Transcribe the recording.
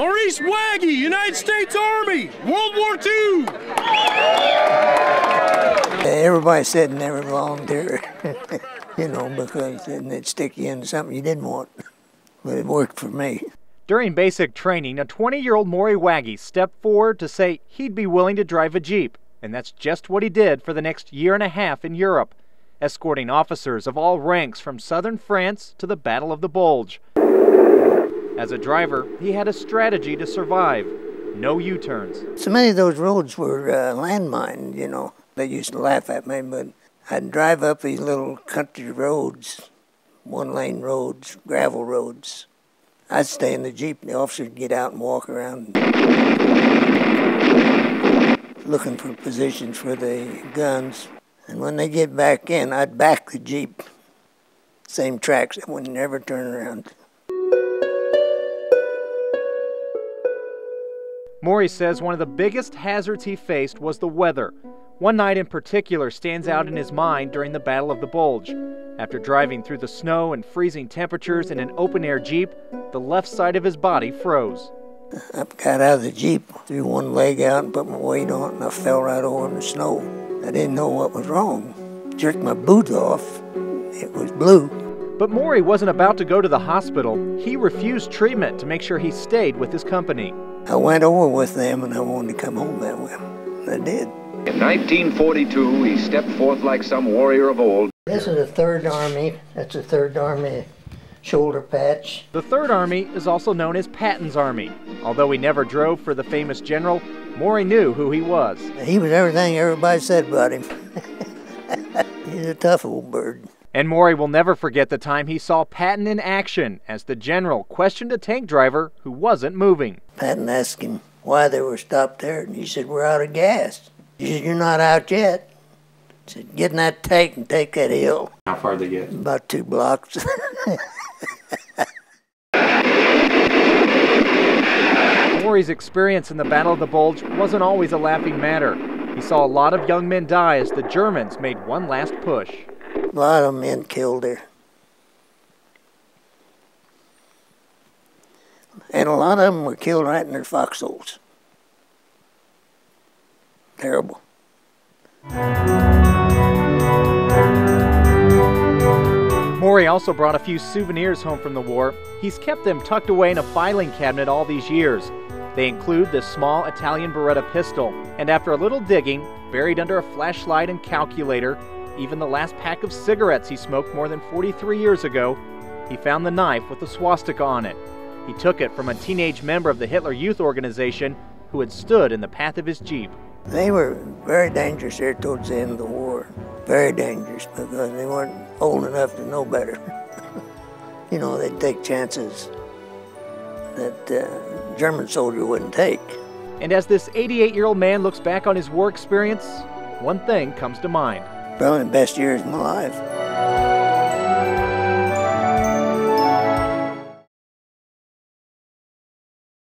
Maury Wagy, United States Army, World War II. Everybody said never volunteer, you know, because then they'd stick you into something you didn't want. But it worked for me. During basic training, a 20-year-old Maury Wagy stepped forward to say he'd be willing to drive a Jeep. And that's just what he did for the next year and a half in Europe, escorting officers of all ranks from southern France to the Battle of the Bulge. As a driver, he had a strategy to survive: no U-turns. So many of those roads were landmined, you know. They used to laugh at me, but I'd drive up these little country roads, one-lane roads, gravel roads. I'd stay in the Jeep, and the officers would get out and walk around looking for positions for the guns. And when they get back in, I'd back the Jeep. Same tracks, I would never turn around. Maury says one of the biggest hazards he faced was the weather. One night in particular stands out in his mind during the Battle of the Bulge. After driving through the snow and freezing temperatures in an open-air Jeep, the left side of his body froze. I got out of the Jeep, threw one leg out and put my weight on it, and I fell right over in the snow. I didn't know what was wrong. Jerked my boot off. It was blue. But Maury wasn't about to go to the hospital. He refused treatment to make sure he stayed with his company. I went over with them, and I wanted to come home that way. And I did. In 1942, he stepped forth like some warrior of old. This is the Third Army. That's the Third Army shoulder patch. The Third Army is also known as Patton's Army. Although he never drove for the famous general, Maury knew who he was. He was everything everybody said about him. He's a tough old bird. And Maury will never forget the time he saw Patton in action as the general questioned a tank driver who wasn't moving. Patton asked him why they were stopped there, and he said, "We're out of gas." He said, "You're not out yet." He said, "Get in that tank and take that hill." How far did they get? About 2 blocks. Maury's experience in the Battle of the Bulge wasn't always a laughing matter. He saw a lot of young men die as the Germans made one last push. A lot of men killed there. And a lot of them were killed right in their foxholes. Terrible. Maury also brought a few souvenirs home from the war. He's kept them tucked away in a filing cabinet all these years. They include this small Italian Beretta pistol, and after a little digging, buried under a flashlight and calculator, even the last pack of cigarettes he smoked more than 43 years ago, he found the knife with the swastika on it. He took it from a teenage member of the Hitler Youth Organization who had stood in the path of his Jeep. They were very dangerous there towards the end of the war. Very dangerous because they weren't old enough to know better. You know, they'd take chances that a German soldier wouldn't take. And as this 88-year-old man looks back on his war experience, one thing comes to mind. Probably the best years of my life.